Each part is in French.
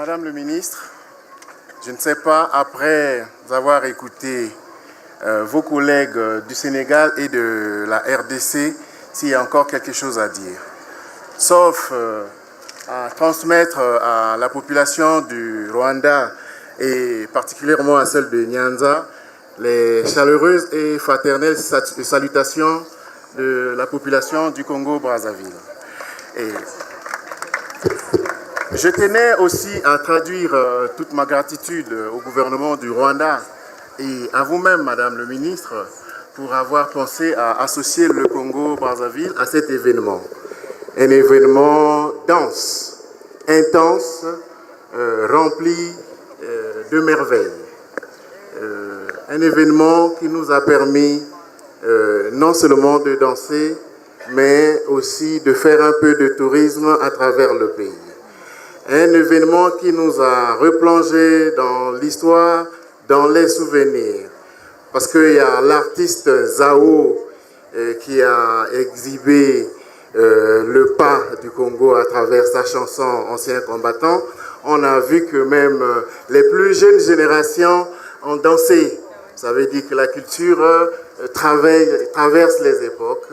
Madame le ministre, je ne sais pas, après avoir écouté vos collègues du Sénégal et de la RDC, s'il y a encore quelque chose à dire. Sauf à transmettre à la population du Rwanda et particulièrement à celle de Nyanza les chaleureuses et fraternelles salutations de la population du Congo-Brazzaville. Je tenais aussi à traduire toute ma gratitude au gouvernement du Rwanda et à vous-même, Madame le ministre, pour avoir pensé à associer le Congo-Brazzaville à cet événement. Un événement dense, intense, rempli de merveilles. Un événement qui nous a permis non seulement de danser, mais aussi de faire un peu de tourisme à travers le pays. Un événement qui nous a replongé dans l'histoire, dans les souvenirs. Parce qu'il y a l'artiste Zao qui a exhibé le pas du Congo à travers sa chanson Ancien combattant. On a vu que même les plus jeunes générations ont dansé. Ça veut dire que la culture traverse les époques,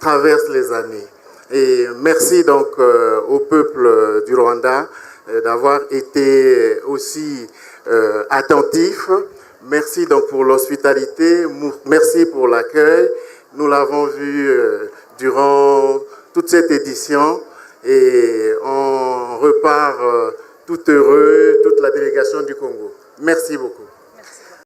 traverse les années. Et merci donc au peuple du Rwanda d'avoir été aussi attentif. Merci donc pour l'hospitalité, merci pour l'accueil. Nous l'avons vu durant toute cette édition et on repart tout heureux, toute la délégation du Congo. Merci beaucoup.